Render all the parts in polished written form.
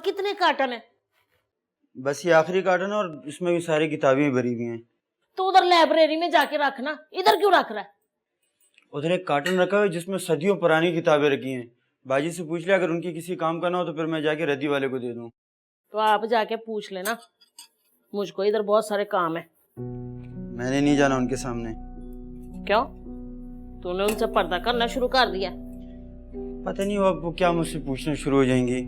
कितने कार्टन है? बस ये आखिरी कार्टन है और इसमें भी सारी किताबें भरी हुई हैं। तो उधर लाइब्रेरी में जाके रखना, इधर क्यों रख रहा है? उधर एक कार्टन रखा हुआ है जिसमें सदियों पुरानी किताबें रखी हैं। बाजी से पूछ लिया, अगर उनकी किसी काम का ना हो तो फिर मैं जाके रद्दी वाले को दे दूं। तो आप जाके पूछ लेना, मुझको इधर बहुत सारे काम है। मैंने नहीं जाना उनके सामने। क्यों? तूने उनसे पर्दा करना शुरू कर दिया? पता नहीं वो क्या मुझसे पूछना शुरू हो जाएंगी।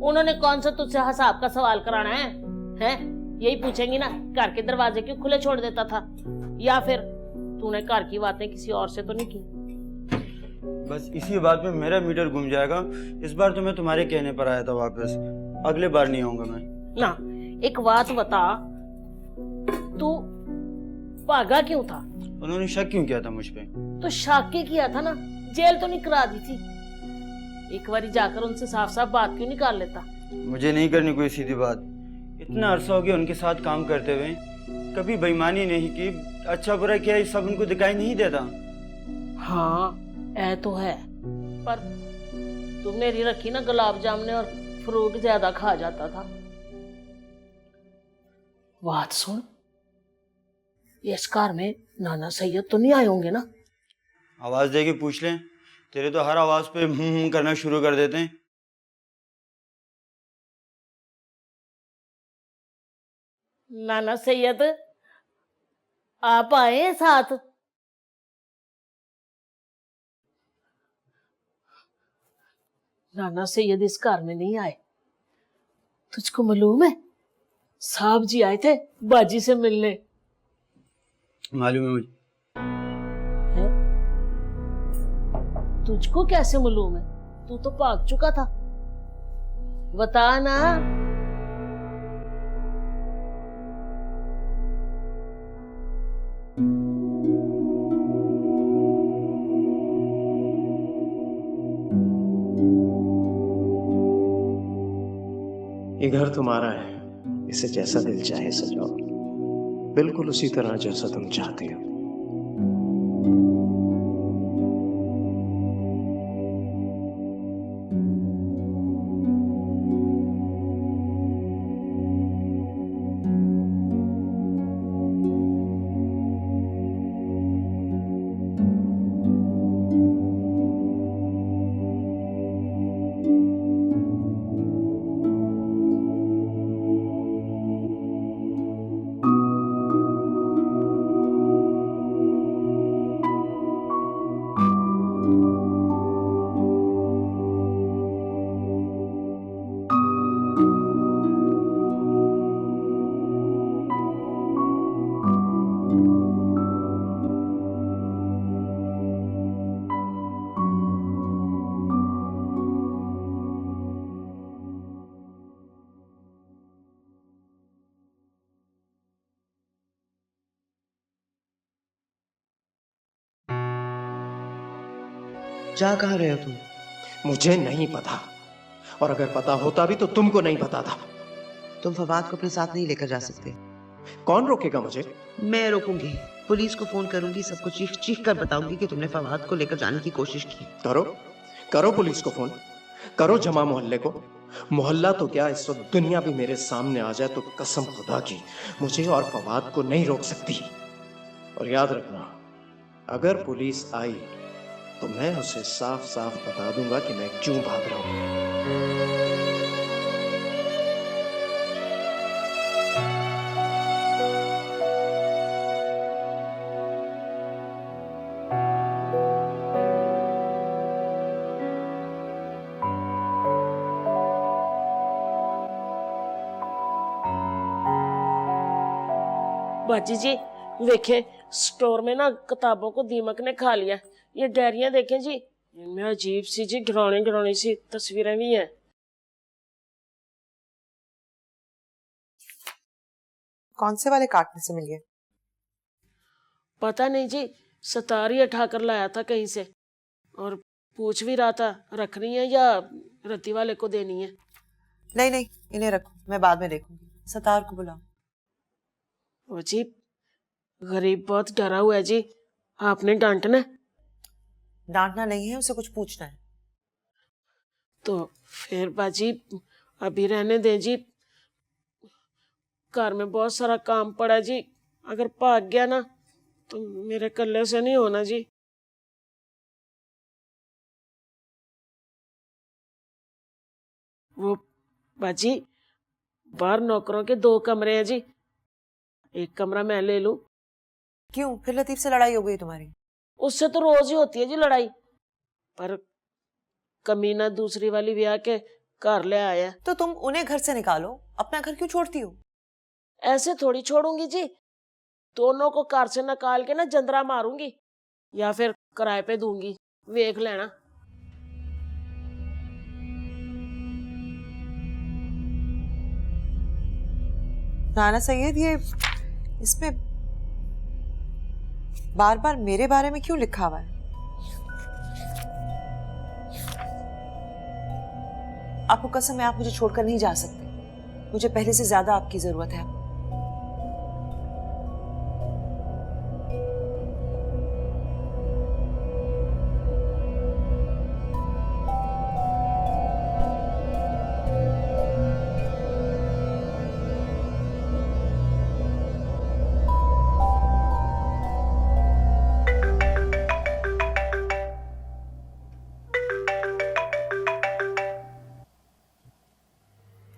उन्होंने कौन सा तुझसे हिसाब का सवाल कराना है? हैं? यही पूछेंगी ना, घर के दरवाजे क्यों खुले छोड़ देता था, या फिर तूने घर की बातें किसी और से तो नहीं की? बस इसी बात में मेरा मीटर घूम जाएगा। इस बार तो मैं तुम्हारे कहने पर आया था वापस, अगले बार नहीं आऊंगा मैं। ना, एक बात बता, तू भागा क्यों था? उन्होंने शक क्यों किया था मुझ पे? तो शक के किया था ना, जेल तो नहीं करा दी थी? एक बारी जाकर उनसे साफ साफ बात क्यों निकाल लेता? मुझे नहीं करनी कोई सीधी बात। इतना अरसा हो गया उनके साथ काम करते हुए, कभी बेईमानी नहीं की, अच्छा बुरा किया ये सब उनको दिखाई नहीं देता। हाँ ऐ तो है, पर तुम मेरी रखी ना गुलाब जामुन और फ्रूट ज्यादा खा जाता था। बात सुन, इस कार में नाना सैयद तो नहीं आए होंगे ना? आवाज देके पूछ लें, तेरे तो हर आवाज पे करना शुरू कर देते हैं। नाना सैयद आप आए हैं साथ? नाना सैयद इस कार में नहीं आए। तुझको मालूम है, साहब जी आए थे बाजी से मिलने। मालूम है मुझे। है? तुझको कैसे मालूम है? तू तो भाग चुका था, बता ना। ये घर तुम्हारा है, इसे जैसा दिल चाहे सजाओ, बिल्कुल उसी तरह जैसा तुम चाहते हो। जा कहाँ रहे हो तुम? मुझे नहीं पता, और अगर पता होता भी तो तुमको नहीं पता था। तुम फवाद को अपने साथ नहीं लेकर जा सकते। कौन रोकेगा मुझे? मैं रोकूंगी, पुलिस को फोन करूंगी, सबको चीख चीख कर बताऊंगी कि तुमने फवाद को लेकर जाने की कोशिश की। करो करो पुलिस को फोन करो, जमा मोहल्ले को। मोहल्ला तो क्या, इस वक्त दुनिया भी मेरे सामने आ जाए तो कसम खुदा की मुझे और फवाद को नहीं रोक सकती। और याद रखना, अगर पुलिस आई तो मैं उसे साफ साफ बता दूंगा कि मैं क्यों भाग रहा हूं। बाजी जी देखे, स्टोर में ना किताबों को दीमक ने खा लिया। ये डायरियां देखें जी, इनमें अजीब सी जी डरावनी डरावनी सी तस्वीरें भी हैं। कौन से वाले कार्टन से मिल गए? पता नहीं जी, सतार ही उठाकर लाया था कहीं से, और पूछ भी रहा था रखनी है या रत्ती वाले को देनी है। नहीं नहीं, इन्हें रखो, मैं बाद में देखूंगी। सतार को बुलाओ। ओ जी, गरीब बहुत डरा हुआ है जी, आपने डांटना है? डांटना नहीं है, उसे कुछ पूछना है। तो फिर बाजी अभी रहने दे जी, घर में बहुत सारा काम पड़ा जी। अगर भाग गया ना तो मेरे कल्ले से नहीं होना जी। वो बाजी बाहर नौकरों के 2 कमरे हैं जी, एक कमरा मैं ले लूं। क्यों, फिर लतीफ से लड़ाई हो गई तुम्हारी? उससे तो रोज ही होती है जी लड़ाई, पर कमीना दूसरी वाली ब्याह के घर ले आया। तो तुम उन्हें घर से निकालो, अपना घर क्यों छोड़ती हो? ऐसे थोड़ी छोड़ूंगी जी, दोनों को कार से निकाल के ना जंदरा मारूंगी या फिर किराए पे दूंगी, देख लेना। राना सैयद, ये इसमें बार बार मेरे बारे में क्यों लिखा हुआ है? आपको कसम है, आप मुझे छोड़कर नहीं जा सकते। मुझे पहले से ज्यादा आपकी जरूरत है।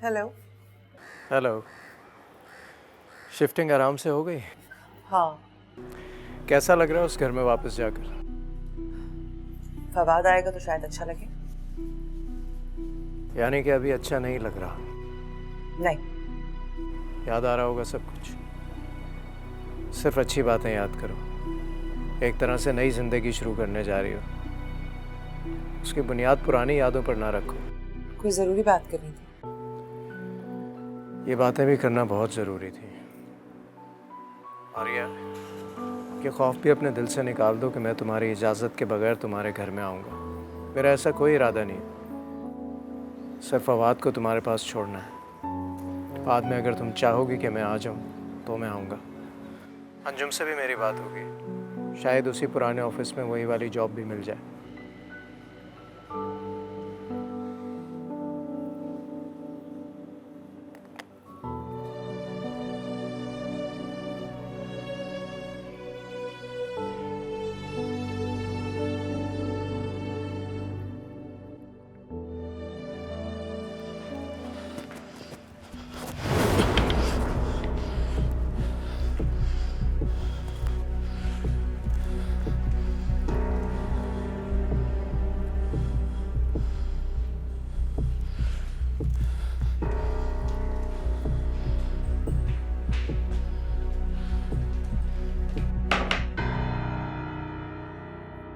हेलो। हेलो। शिफ्टिंग आराम से हो गई? हाँ। कैसा लग रहा है उस घर में वापस जाकर? फवाद आएगा तो शायद अच्छा लगे। यानी कि अभी अच्छा नहीं लग रहा? नहीं। याद आ रहा होगा सब कुछ? सिर्फ अच्छी बातें याद करो। एक तरह से नई जिंदगी शुरू करने जा रही हो, उसकी बुनियाद पुरानी यादों पर ना रखो। कोई जरूरी बात करनी थी? ये बातें भी करना बहुत ज़रूरी थी। और ये खौफ भी अपने दिल से निकाल दो कि मैं तुम्हारी इजाज़त के बगैर तुम्हारे घर में आऊँगा। मेरा ऐसा कोई इरादा नहीं, सिर्फ फवाद को तुम्हारे पास छोड़ना है। बाद में अगर तुम चाहोगी कि मैं आ जाऊँ तो मैं आऊँगा। अंजुम से भी मेरी बात होगी, शायद उसी पुराने ऑफिस में वही वाली जॉब भी मिल जाए।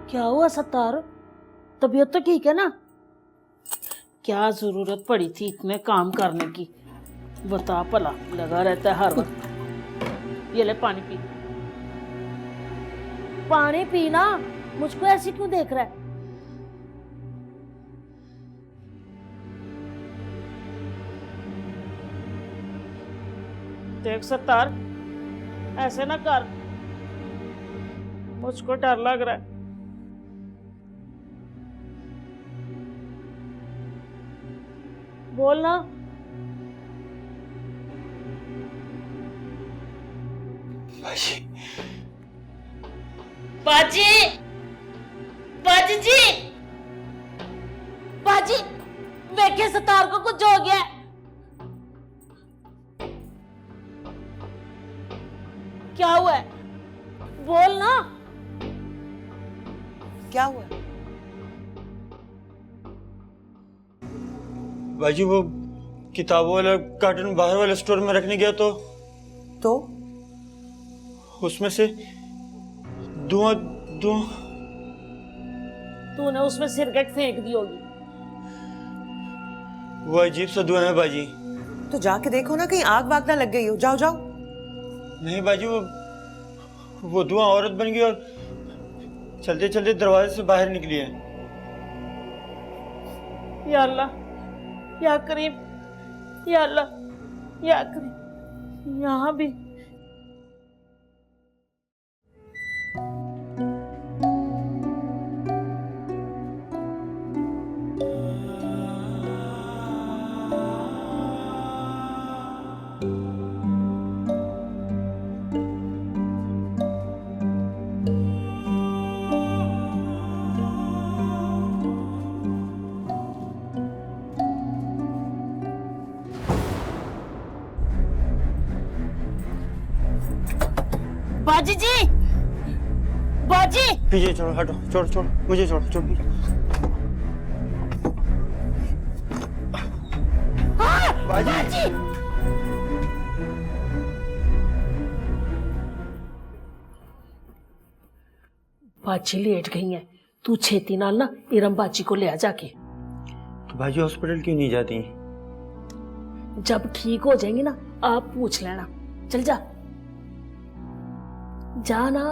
क्या हुआ सत्तार, तबीयत तो ठीक है ना? क्या जरूरत पड़ी थी इतने काम करने की, बता भला। लगा रहता है हर वक्त। ये ले पानी पी, पानी पीना। मुझको ऐसे क्यों देख रहा है? देख सत्तार, ऐसे ना कर, मुझको डर लग रहा है। बोलना। बाजी, बाजी, बाजी जी, बाजी, देखे सतार को कुछ हो गया। क्या हुआ है? बोल ना। क्या हुआ? बाजी वो किताबों वाला कार्टून बाहर वाले स्टोर में रखने गया तो उसमें से धुआं धुआं। तूने उसमें सिरकट फेंक दी होगी। वो अजीब सा धुआं है बाजी। तो जाके देखो ना, कहीं आग वाग ना लग गई हो। जाओ जाओ। नहीं बाजी, वो धुआं औरत बन गई और चलते चलते दरवाजे से बाहर निकली है। या अल्लाह, या करीम, या अल्लाह, या करीम। यहाँ भी बाजी जी, बाजी। पीछे छोड़ो, हटो, छोड़ो छोड़ो, मुझे छोड़ो, छोड़ो। बाजी। बाजी लेट गई है, तू छेती नाल ना इरम बाजी को ले आ जाके। तो बाजी हॉस्पिटल क्यों नहीं जाती? जब ठीक हो जाएंगी ना आप पूछ लेना। चल जा, जा ना।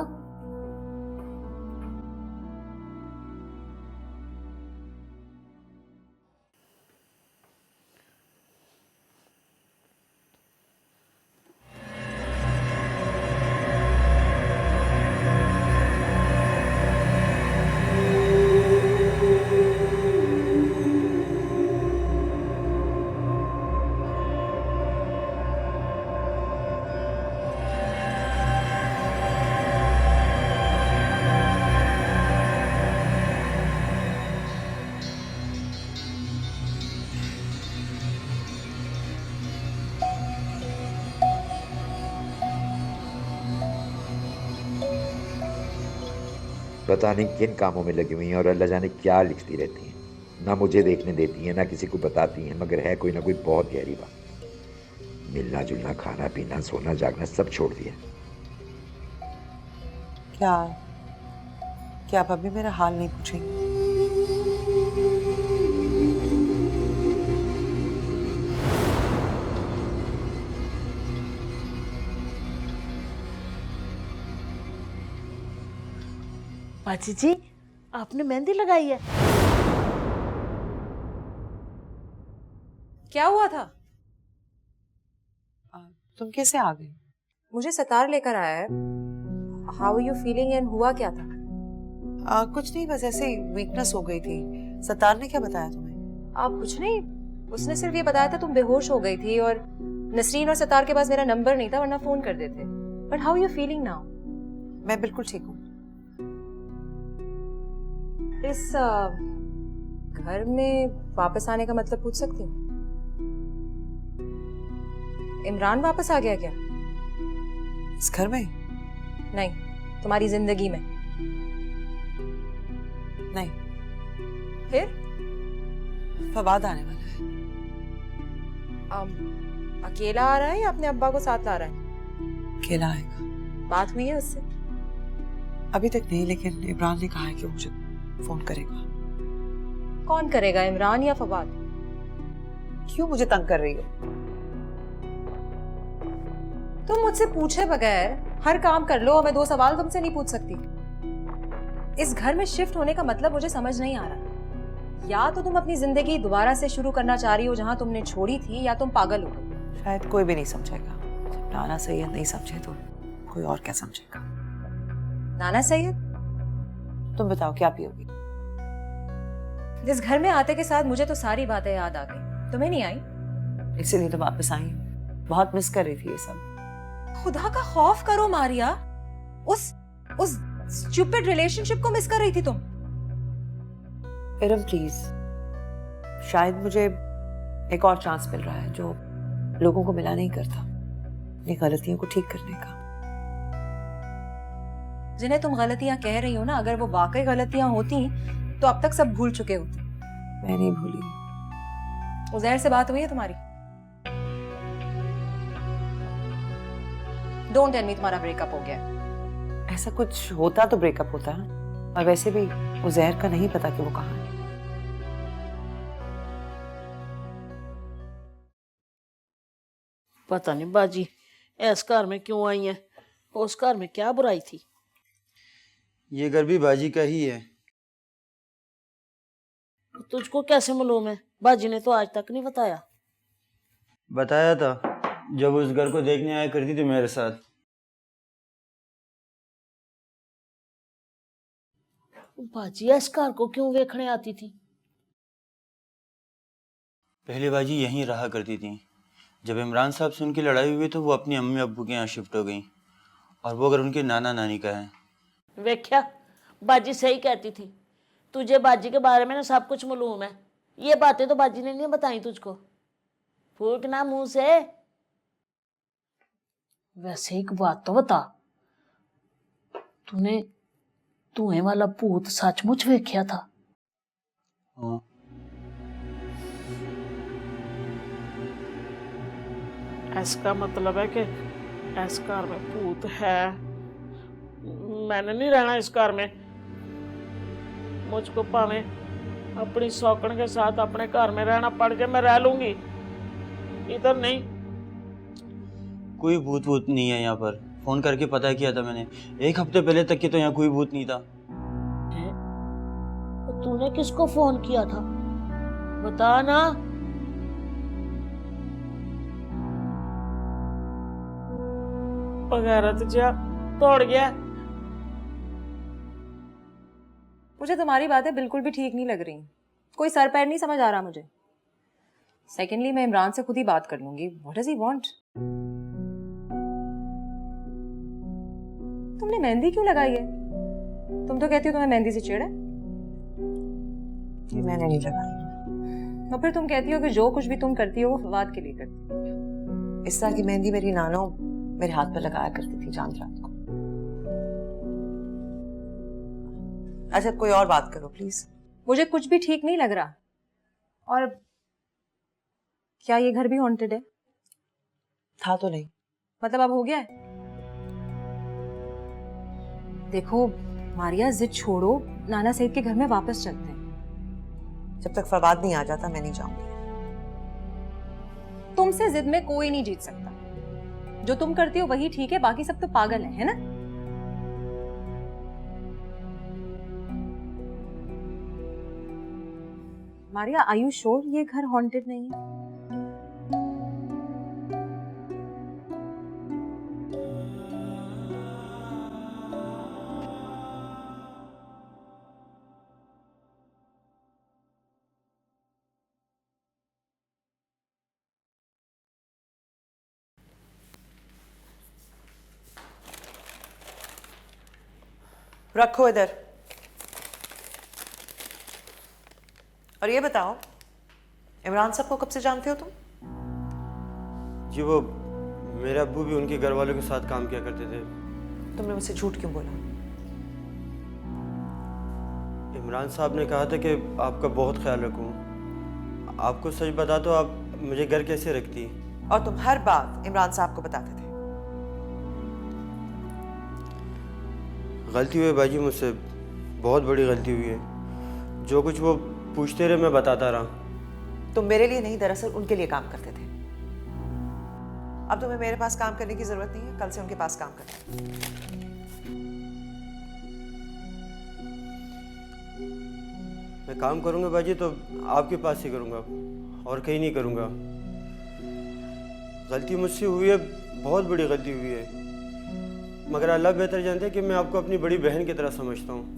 पता नहीं किन कामों में लगी हुई हैं और अल्लाह जाने क्या लिखती रहती हैं। ना मुझे देखने देती हैं, ना किसी को बताती हैं, मगर है कोई ना कोई बहुत गहरी बात। मिलना जुलना, खाना पीना, सोना जागना सब छोड़ दिया। क्या क्या आप अभी मेरा हाल नहीं पूछेंगे? बाजी जी, आपने मेहंदी लगाई है? क्या हुआ था? तुम कैसे आ गई? मुझे सतार लेकर आया है। How are you feeling and हुआ क्या था? कुछ नहीं, बस ऐसे वीकनेस हो गई थी। सतार ने क्या बताया तुम्हें? आप कुछ नहीं, उसने सिर्फ ये बताया था तुम बेहोश हो गई थी और नसरीन और सतार के पास मेरा नंबर नहीं था वरना फोन कर देते। But how are you feeling now? मैं बिल्कुल ठीक हूँ। इस घर में वापस आने का मतलब पूछ सकती हूँ? इमरान वापस आ गया क्या? इस घर में? नहीं, तुम्हारी जिंदगी में। नहीं। फिर? फवाद आने वाला है। अकेला आ रहा है या अपने अब्बा को साथ ला रहा है? अकेला आएगा। बात हुई है उससे? अभी तक नहीं, लेकिन इमरान ने कहा है कि मुझे फोन करेगा। कौन करेगा, इमरान या फवाद? क्यों मुझे तंग कर रही हो? तुम मुझसे पूछे बगैर हर काम कर लो और मैं 2 सवाल तुमसे नहीं पूछ सकती। इस घर में शिफ्ट होने का मतलब मुझे समझ नहीं आ रहा। या तो तुम अपनी जिंदगी दोबारा से शुरू करना चाह रही हो जहां तुमने छोड़ी थी, या तुम पागल हो गई। शायद कोई भी नहीं समझेगा। जब नाना सैयद नहीं समझे तो कोई और क्या समझेगा? नाना सैयद? तुम बताओ क्या पियोगी? जिस घर में आते के साथ मुझे तो सारी बातें याद आ गई, तुम्हें नहीं आई? इसीलिए तो वापस आई हूँ। बहुत मिस कर रही थी ये सब। खुदा का खौफ करो मारिया, उस स्टूपिड रिलेशनशिप को मिस कर रही थी तुम। इरम प्लीज, शायद मुझे एक और चांस मिल रहा है जो लोगों को मिला नहीं करता, अपनी गलतियों को ठीक करने का। जिन्हें तुम गलतियां कह रही हो ना, अगर वो वाकई गलतियां होती तो अब तक सब भूल चुके होते। मैं नहीं भूली। उज़ैर से बात हुई है तुम्हारी? डोंट टेल मी तुम्हारा ब्रेकअप हो गया। ऐसा कुछ होता तो ब्रेकअप होता, और वैसे भी उज़ैर का नहीं पता कि वो कहाँ है। पता नहीं बाजी इस घर में क्यों आई है, उस घर में क्या बुराई थी? ये घर भी बाजी का ही है। तुझको कैसे मालूम है? बाजी ने तो आज तक नहीं बताया। बताया था जब उस घर को देखने आया करती थी मेरे साथ। बाजी इस घर को क्यों देखने आती थी? पहले बाजी यहीं रहा करती थी। जब इमरान साहब से उनकी लड़ाई हुई तो वो अपनी अम्मी अब्बू के यहाँ शिफ्ट हो गई, और वो घर उनके नाना नानी का है। वेख्या, बाजी सही कहती थी। तुझे बाजी के बारे में ना सब कुछ मालूम है। ये बातें तो बाजी ने नहीं बताई तुझको। फूकना मुंह से। वैसे एक बात तो बता, तूने धुएं वाला भूत सचमुच वेख्या था? हाँ। इसका मतलब है कि इस घर में भूत है। मैंने नहीं रहना इस घर में। मुझको भावे अपनी सौकन के साथ अपने घर में रहना पड़ जाए, मैं रह लूंगी, इधर नहीं। कोई भूत वूत नहीं है यहाँ पर। फोन करके पता किया था मैंने, 1 हफ्ते पहले तक की तो यहाँ कोई भूत नहीं था। तो तूने किसको फोन किया था, बता ना। बगैरत जा तोड़ गया। मुझे तुम्हारी बातें बिल्कुल भी ठीक नहीं लग रही। कोई सर पैर नहीं समझ आ रहा मुझे। सेकेंडली, मैं इमरान से खुद ही बात कर लूंगी। What does he want? तुमने मेहंदी क्यों लगाई है? तुम तो कहती हो तुम्हें मेहंदी से चिढ़ है। ये मैंने नहीं लगाई। तो फिर तुम कहती हो कि जो कुछ भी तुम करती हो वो फवाद के लिए करती हो। इस तरह की मेहंदी मेरी नानो मेरे हाथ पर लगाया करती थी चांद रात को। अच्छा, कोई और बात करो प्लीज। मुझे कुछ भी ठीक नहीं लग रहा। और क्या ये घर भी हॉन्टेड है? था तो नहीं। मतलब अब हो गया है? देखो मारिया, जिद छोड़ो, नाना सईद के घर में वापस चलते हैं। जब तक फवाद नहीं आ जाता मैं नहीं जाऊंगी। तुमसे जिद में कोई नहीं जीत सकता। जो तुम करती हो वही ठीक है, बाकी सब तो पागल है ना? मारिया, आर यू श्योर ये घर हॉन्टेड नहीं है? रखो इधर। और ये बताओ, इमरान साहब को कब से जानते हो तुम? जी वो मेरे अब्बू भी उनके घर वालों के साथ काम किया करते थे। तुमने मुझसे झूठ क्यों बोला? इमरान साहब ने कहा था कि आपका बहुत ख्याल रखूं। आपको सच बता तो आप मुझे घर कैसे रखती? और तुम हर बात इमरान साहब को बताते थे। गलती हुई है बाजी, मुझसे बहुत बड़ी गलती हुई है। जो कुछ वो पूछते रहे मैं बताता रहा। तुम मेरे लिए नहीं, दरअसल उनके लिए काम करते थे। अब तुम्हें मेरे पास काम करने की जरूरत नहीं है, कल से उनके पास काम करना। मैं काम करूंगा बाजी तो आपके पास ही करूंगा और कहीं नहीं करूंगा। गलती मुझसे हुई है, बहुत बड़ी गलती हुई है, मगर अल्लाह बेहतर जानते हैं कि मैं आपको अपनी बड़ी बहन की तरह समझता हूँ।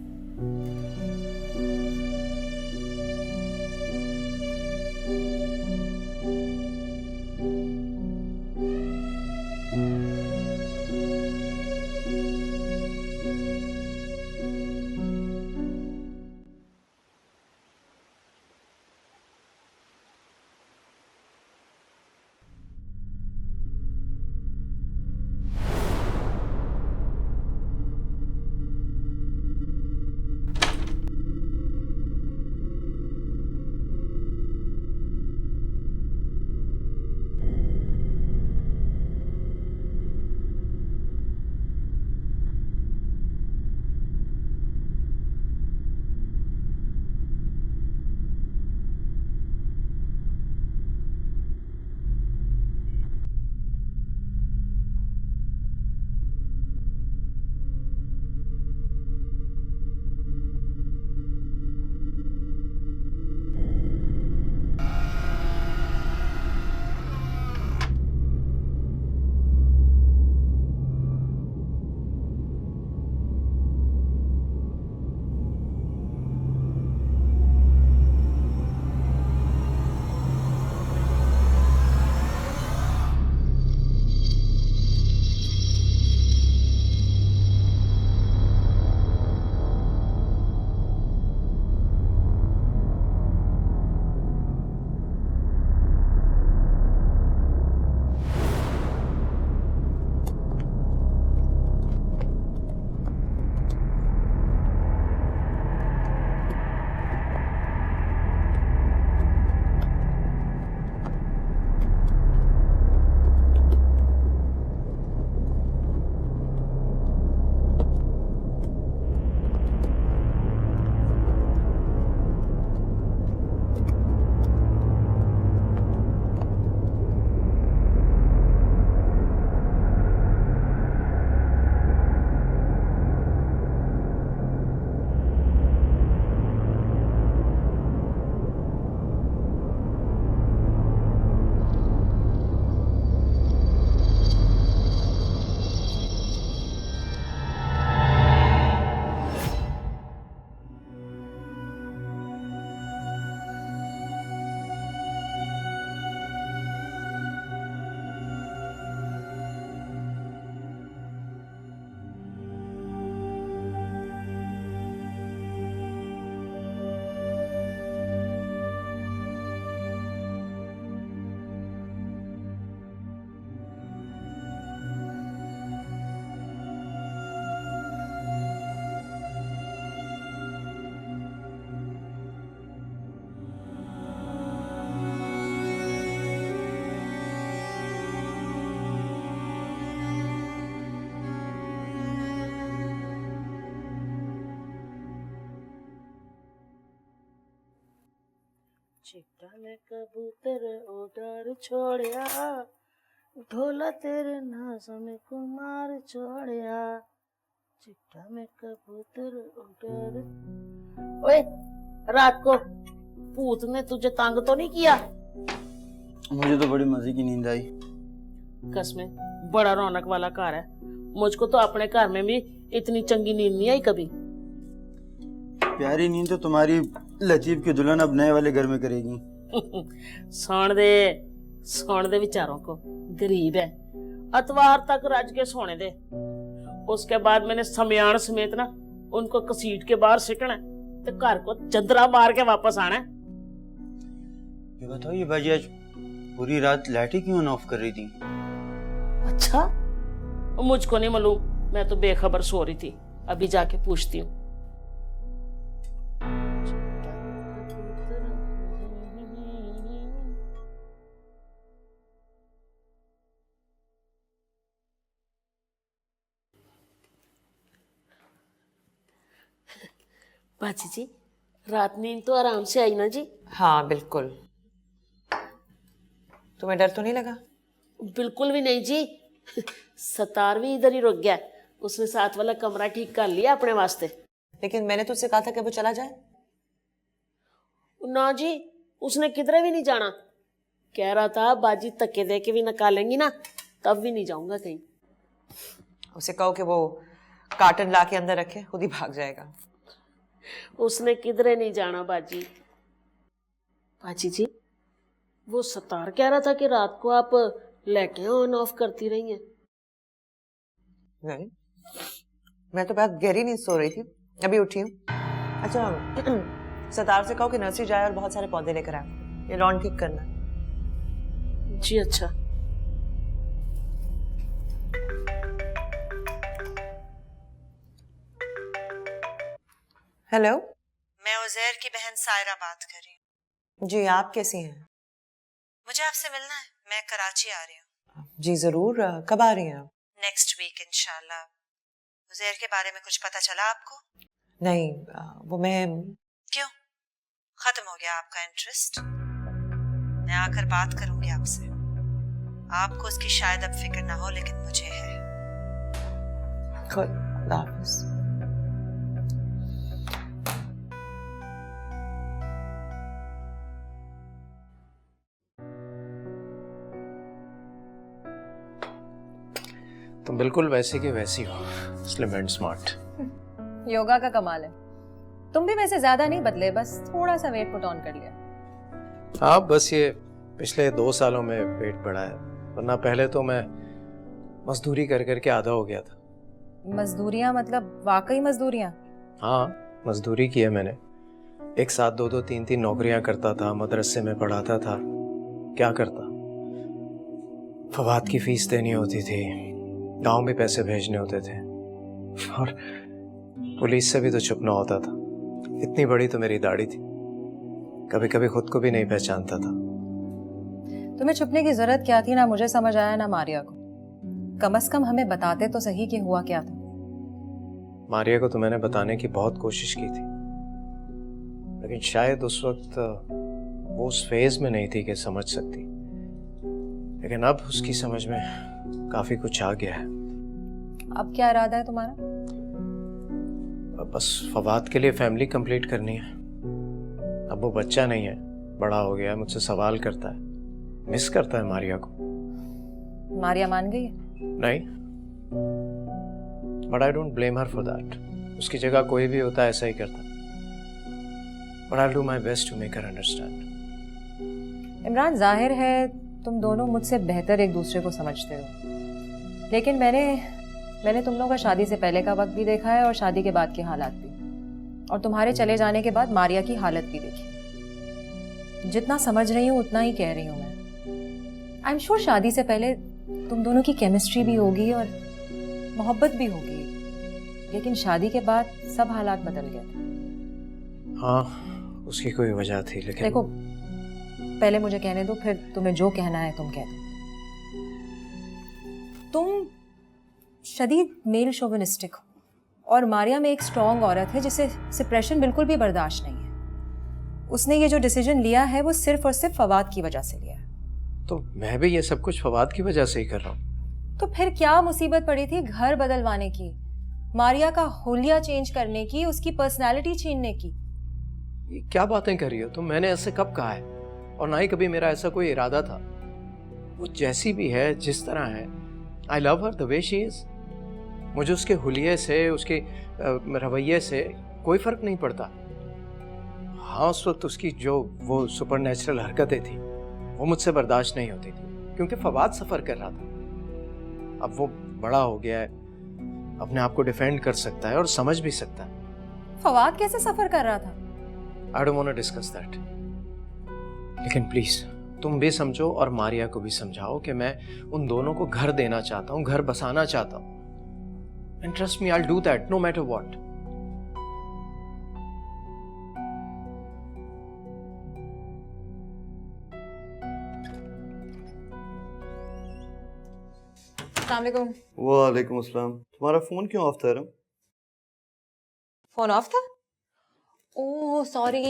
चिट्टा ने कबूतर उड़ार छोड़िया, ढोला तेरे नाज में कुमार छोड़िया, चिट्टा में कबूतर उड़ार। ओए, रात को भूत ने तुझे तंग तो नहीं किया? मुझे तो बड़ी मजे की नींद आई। कसमें बड़ा रौनक वाला घर है, मुझको तो अपने घर में भी इतनी चंगी नींद नहीं आई कभी। प्यारी नींद तो तुम्हारी लतीफ की दुल्हन अब नए वाले घर में करेगी। सोने दे विचारों को, गरीब है, अतवार तक रज के सोने दे, उसके बाद मैंने समयान समेत ना उनको कसीट के बाहर सिटना तो घर को चंदरा मार के वापस आना है। ये बताओ, ये बाजी आज पूरी रात लाइटें क्यों ऑफ कर रही थी? अच्छा, मुझको नहीं मालूम, मैं तो बेखबर सो रही थी, अभी जाके पूछती हूँ। बाजी जी, रात नींद तो आराम से आई ना जी? हाँ बिल्कुल। तुम्हें डर तो नहीं लगा? बिल्कुल भी नहीं जी। सतार भी इधर ही रुक गया, उसने साथ वाला कमरा ठीक कर लिया अपने वास्ते। लेकिन मैंने तुझसे कहा था कि वो चला जाए। ना जी, उसने किधरे भी नहीं जाना, कह रहा था बाजी धक्के दे के भी निकालेंगी ना तब भी नहीं जाऊंगा कहीं। उसे कहो कि वो कार्टन ला के अंदर रखे, खुद ही भाग जाएगा। उसने किधरे नहीं जाना बाजी। बाजी जी, वो सतार कह रहा था कि रात को आप लाइटें ऑन ऑफ करती रही हैं। नहीं, मैं तो बहुत गहरी नींद सो रही थी, अभी उठी हूँ। अच्छा, सतार से कहो कि नर्सरी जाए और बहुत सारे पौधे लेकर आए, ये लॉन ठीक करना। जी अच्छा। हेलो, मैं उज़ैर की बहन सायरा बात कर रही हूँ। जी आप कैसी हैं? मुझे आपसे मिलना है, मैं कराची आ रही हूँ। जी जरूर, कब आ रही हैं आप? नेक्स्ट वीक इंशाल्लाह। उज़ैर के बारे में कुछ पता चला आपको? नहीं, वो मैं... क्यों, खत्म हो गया आपका इंटरेस्ट? मैं आकर बात करूंगी आपसे। आपको उसकी शायद अब फिक्र ना हो, लेकिन मुझे है। खुदा हाफिज़। तुम बिल्कुल वैसे की वैसी हो, स्लिम एंड स्मार्ट। योगा का कमाल है, तुम भी वैसे ज्यादा नहीं बदले, बस थोड़ा सा वेट पुट ऑन कर लिया। हाँ, बस ये पिछले 2 सालों में वेट बढ़ा है, वरना पहले तो मैं मजदूरी कर करके आधा हो गया था। मजदूरियां मतलब वाकई मजदूरियां? हाँ, मजदूरी की है मैंने। एक साथ 2-2, 3-3 नौकरियां करता था, मदरसे में पढ़ाता था, क्या करता। फवाद की फीस देनी होती थी, गांव भी पैसे भेजने होते थे, और पुलिस से भी तो छुपना होता था। इतनी बड़ी तो मेरी दाढ़ी थी, कभी कभी खुद को भी नहीं पहचानता था। तुम्हें छुपने की जरूरत क्या थी? ना मुझे समझ आया ना मारिया को। कम से कम हमें बताते तो सही कि हुआ क्या था। मारिया को तो मैंने बताने की बहुत कोशिश की थी, लेकिन शायद उस वक्त वो उस फेज में नहीं थी कि समझ सकती। लेकिन अब उसकी समझ में काफी कुछ आ गया है। अब क्या इरादा है तुम्हारा? बस फवाद के लिए फैमिली कंप्लीट करनी है। अब वो बच्चा नहीं है, बड़ा हो गया है, मुझसे सवाल करता है, मिस करता है मारिया को। मारिया मान गई है? नहीं, but I don't blame her for that. उसकी जगह कोई भी होता ऐसा ही करता, but I will do my best to make her understand. Imran, जाहिर है तुम दोनों मुझसे बेहतर एक दूसरे को समझते हो, लेकिन मैंने तुम लोगों का शादी से पहले का वक्त भी देखा है और शादी के बाद के हालात भी, और तुम्हारे चले जाने के बाद मारिया की हालत भी देखी। जितना समझ रही हूँ उतना ही कह रही हूँ मैं। आई एम श्योर शादी से पहले तुम दोनों की केमिस्ट्री भी होगी और मोहब्बत भी होगी, लेकिन शादी के बाद सब हालात बदल गए थे। हाँ, उसकी कोई वजह थी, लेकिन देखो, पहले मुझे कहने दो, फिर तुम्हें जो कहना है तुम कह दो। तुम शदीद मेल शोविनिस्टिक हो और मारिया में एक स्ट्रॉन्ग औरत है जिसे सिप्रेशन बिल्कुल भी बर्दाश्त नहीं है। उसने ये जो डिसीजन लिया है वो सिर्फ और सिर्फ फवाद की वजह से लिया है। तो मैं भी ये सब कुछ फवाद की वजह से ही कर रहा हूँ। तो फिर क्या मुसीबत पड़ी थी घर बदलवाने की, मारिया का हुलिया चेंज करने की, उसकी पर्सनालिटी छीनने की? ये क्या बातें कर रही हो तुम? मैंने ऐसे कब कहा है? और ना ही कभी मेरा ऐसा कोई इरादा था। वो जैसी भी है, जिस तरह है, I love her the way she is. मुझे उसके हुलिये से, उसके रवैये से कोई फर्क नहीं पड़ता। हाँ, उस वक्त उसकी जो वो सुपरनेचुरल हरकतें थी वो मुझसे बर्दाश्त नहीं होती थी, क्योंकि फवाद सफर कर रहा था। अब वो बड़ा हो गया है, अपने आप को डिफेंड कर सकता है और समझ भी सकता है। फवाद कैसे सफर कर रहा था? I don't want to discuss that. लेकिन प्लीज तुम भी समझो और मारिया को भी समझाओ कि मैं उन दोनों को घर देना चाहता हूँ, घर बसाना चाहता हूँ। And trust me, I'll do that no matter what. अस्सलाम वालेकुम। वालेकुम अस्सलाम। तुम्हारा फोन क्यों ऑफ था? फोन ऑफ था? ओह सॉरी,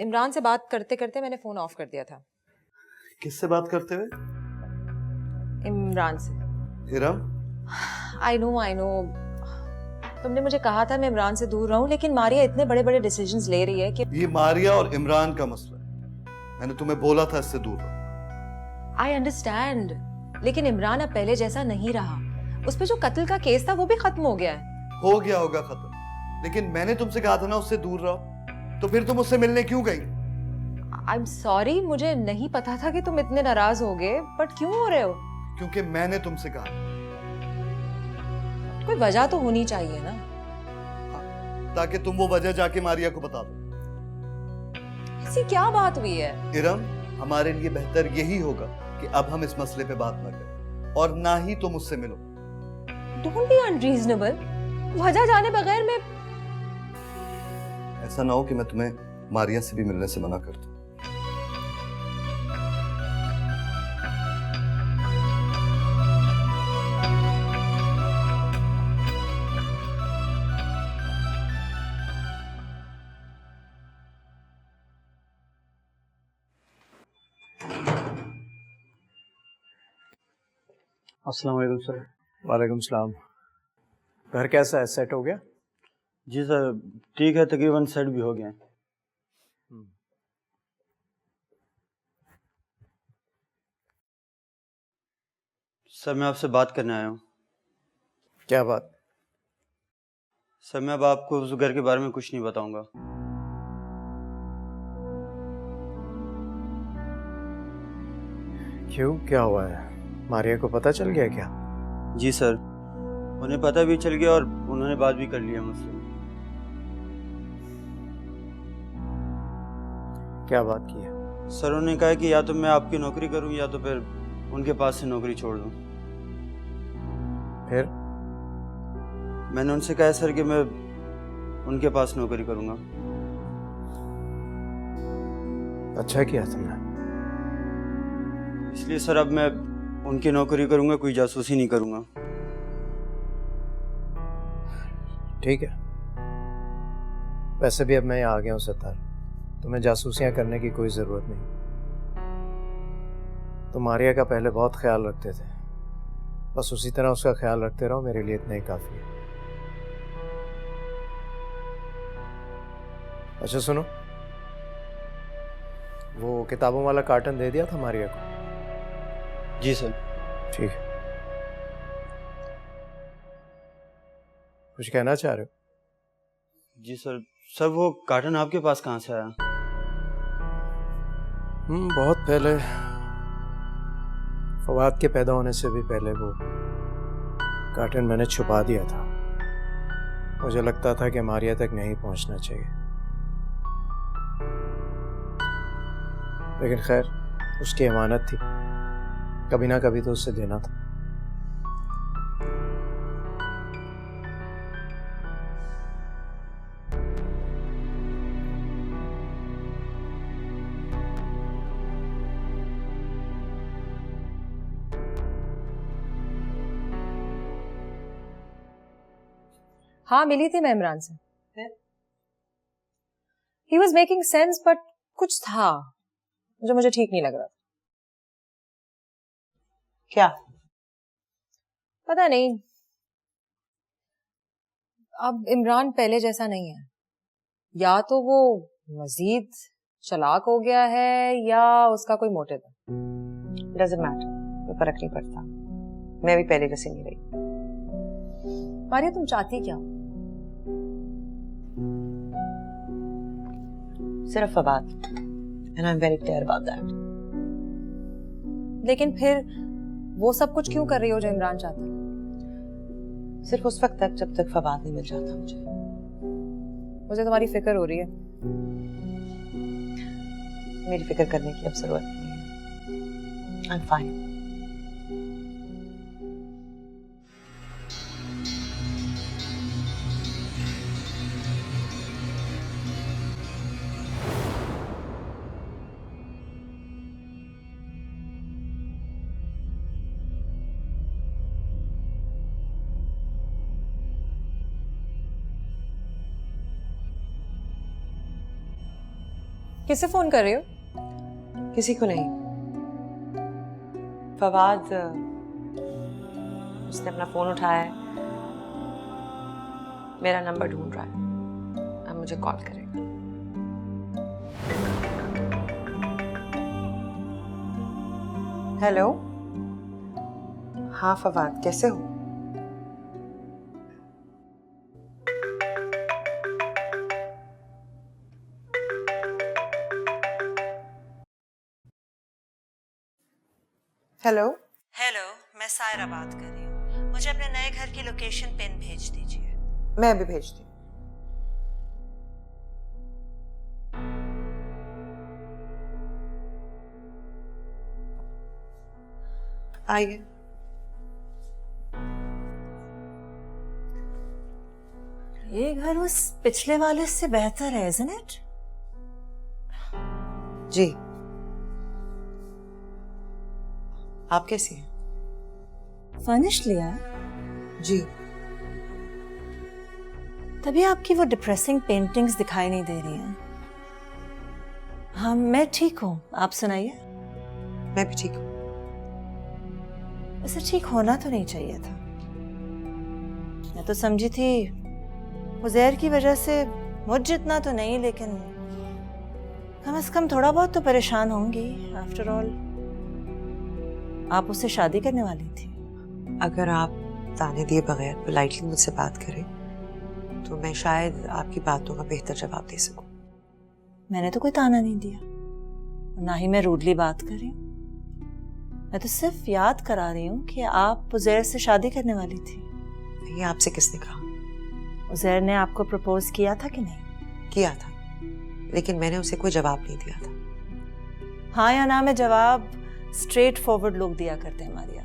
इमरान से बात करते करते मैंने फोन ऑफ कर दिया था। किससे बात करते हुए? इमरान से। इरम? I know. तुमने मुझे कहा था मैं इमरान से दूर रहूं, लेकिन मारिया इतने बड़े बड़े डिसीजंस ले रही है कि ये मारिया और इमरान का मसला है। मैंने तुम्हें बोला था इससे दूर रहो। आई अंडरस्टैंड, लेकिन इमरान अब पहले जैसा नहीं रहा। उस पे जो कत्ल का केस था वो भी खत्म हो गया है। हो गया होगा खत्म, लेकिन मैंने तुमसे कहा था ना उससे दूर रहो, तो फिर तुम उससे मिलने क्यों गई? आई एम सॉरी, मुझे नहीं पता था कि तुम इतने नाराज होगे, बट क्यों हो रहे हो? क्योंकि मैंने तुमसे कहा। कोई वजह तो होनी चाहिए ना। ताकि तुम वो वजह जाके मारिया को बता दो। ऐसी क्या बात हुई है? इरम, हमारे लिए बेहतर यही होगा कि अब हम इस मसले पे बात न करें और ना ही तुम उससे मिलो। Don't be unreasonable. वजह जाने बगैर मैं ऐसा ना हो कि मैं तुम्हें मारिया से भी मिलने से मना कर दूं। अस्सलाम वालेकुम सर। वालेकुम सलाम। घर कैसा है? सेट हो गया? जी सर, ठीक है, तकरीबन सेट भी हो गए हैं। सर मैं आपसे बात करने आया हूँ। क्या बात? सर मैं अब आपको उस घर के बारे में कुछ नहीं बताऊंगा। क्यों, क्या हुआ है? मारिया को पता चल गया क्या? जी सर, उन्हें पता भी चल गया और उन्होंने बात भी कर लिया मुझसे। क्या बात की है? सर उन्होंने कहा कि या तो मैं आपकी नौकरी करूं या तो फिर उनके पास से नौकरी छोड़ दूं। फिर? मैंने उनसे कहा सर कि मैं उनके पास नौकरी करूंगा। अच्छा किया तुमने। इसलिए सर अब मैं उनकी नौकरी करूंगा, कोई जासूसी नहीं करूंगा। ठीक है, वैसे भी अब मैं यहाँ आ गया हूँ सत्तार, तुम्हें जासूसियाँ करने की कोई ज़रूरत नहीं। तुम मारिया का पहले बहुत ख्याल रखते थे, बस उसी तरह उसका ख्याल रखते रहो, मेरे लिए इतना ही काफ़ी है। अच्छा सुनो, वो किताबों वाला कार्टन दे दिया था मारिया को? जी सर। ठीक है। कुछ कहना चाह रहे हो? जी सर। सर वो कार्टन आपके पास कहाँ से आया? बहुत पहले, फवाद के पैदा होने से भी पहले वो कार्टन मैंने छुपा दिया था। मुझे लगता था कि मारिया तक नहीं पहुंचना चाहिए, लेकिन खैर उसकी अमानत थी, कभी ना कभी तो उससे देना था। हाँ, मिली थी मैं इमरान से। He was making sense, but कुछ था जो मुझे ठीक नहीं लग रहा था। क्या? पता नहीं, अब इमरान पहले जैसा नहीं है। या तो वो मजीद चालाक हो गया है या उसका कोई मोटिव है। डजंट मैटर, कोई फर्क नहीं पड़ता। मैं भी पहले जैसे नहीं रही। मारिया, तुम चाहती क्या? सिर्फ Fawad, and I'm very clear about that. लेकिन फिर वो सब कुछ क्यों कर रही हो जो इमरान चाहता है? सिर्फ उस वक्त तक जब तक फवाद नहीं मिल जाता मुझे। मुझे तुम्हारी फिक्र हो रही है। मेरी फिक्र करने की अब जरूरत नहीं है। I'm fine. किसे फोन कर रही हो? किसी को नहीं। फवाद, उसने अपना फोन उठाया है, मेरा नंबर ढूंढ रहा है, अब मुझे कॉल करेगा। हेलो, हाँ फवाद, कैसे हो? हेलो। हेलो, मैं सायरा बात कर रही हूँ। मुझे अपने नए घर की लोकेशन पिन भेज दीजिए। मैं अभी भेजती हूँ। आइए। ये घर उस पिछले वाले से बेहतर है, isn't it? जी। आप कैसी हैं? फर्निश्ड लिया है? जी। तभी आपकी वो डिप्रेसिंग पेंटिंग्स दिखाई नहीं दे रही हैं। हाँ, मैं ठीक हूँ, आप सुनाइए। मैं भी ठीक हूँ। वैसे ठीक होना तो नहीं चाहिए था। मैं तो समझी थी उज़ैर की वजह से मुझ जितना तो नहीं, लेकिन कम से कम थोड़ा बहुत तो परेशान होंगी। आफ्टर ऑल आप उससे शादी करने वाली थी। अगर आप ताने दिए बगैर पोलाइटली मुझसे बात करें तो मैं शायद आपकी बातों का बेहतर जवाब दे सकूं। मैंने तो कोई ताना नहीं दिया, ना ही मैं रूडली बात कर रही हूँ। मैं तो सिर्फ याद करा रही हूँ कि आप उज़ैर से शादी करने वाली थी। ये आपसे किसने कहा? उज़ैर ने आपको प्रपोज किया था कि नहीं? किया था, लेकिन मैंने उसे कोई जवाब नहीं दिया था। हाँ या ना में जवाब स्ट्रेट फॉरवर्ड लोग दिया करते हैं मारिया।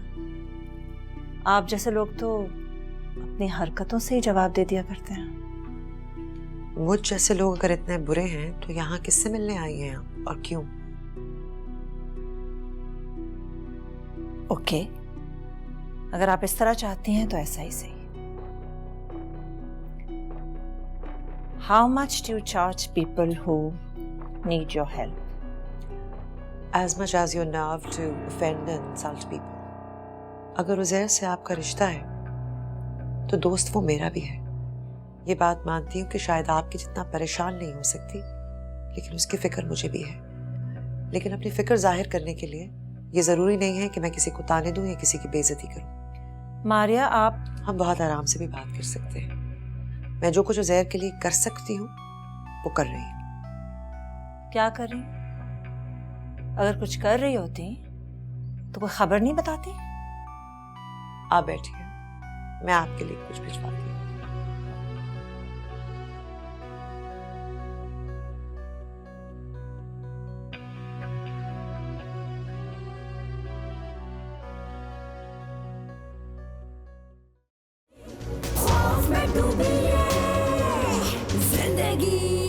आप जैसे लोग तो अपनी हरकतों से ही जवाब दे दिया करते हैं। मुझ जैसे लोग अगर इतने बुरे हैं तो यहाँ किससे मिलने आई हैं आप, और क्यों? ओके, अगर आप इस तरह चाहती हैं तो ऐसा ही सही। How much do you charge people who need your help? As much as your nerve to offend and insult people. अगर उज़ैर से आपका रिश्ता है तो दोस्त वो मेरा भी है। ये बात मानती हूँ कि शायद आपकी जितना परेशान नहीं हो सकती, लेकिन उसकी फिक्र मुझे भी है। लेकिन अपनी फिक्र जाहिर करने के लिए ये जरूरी नहीं है कि मैं किसी को ताने दूं या किसी की बेइज्जती करूं। मारिया, आप हम बहुत आराम से भी बात कर सकते हैं। मैं जो कुछ उज़ैर के लिए कर सकती हूँ वो कर रही हूँ। क्या कर रही? अगर कुछ कर रही होती तो कोई खबर नहीं बताती? आप बैठिए, मैं आपके लिए कुछ भिजवाती हूँ।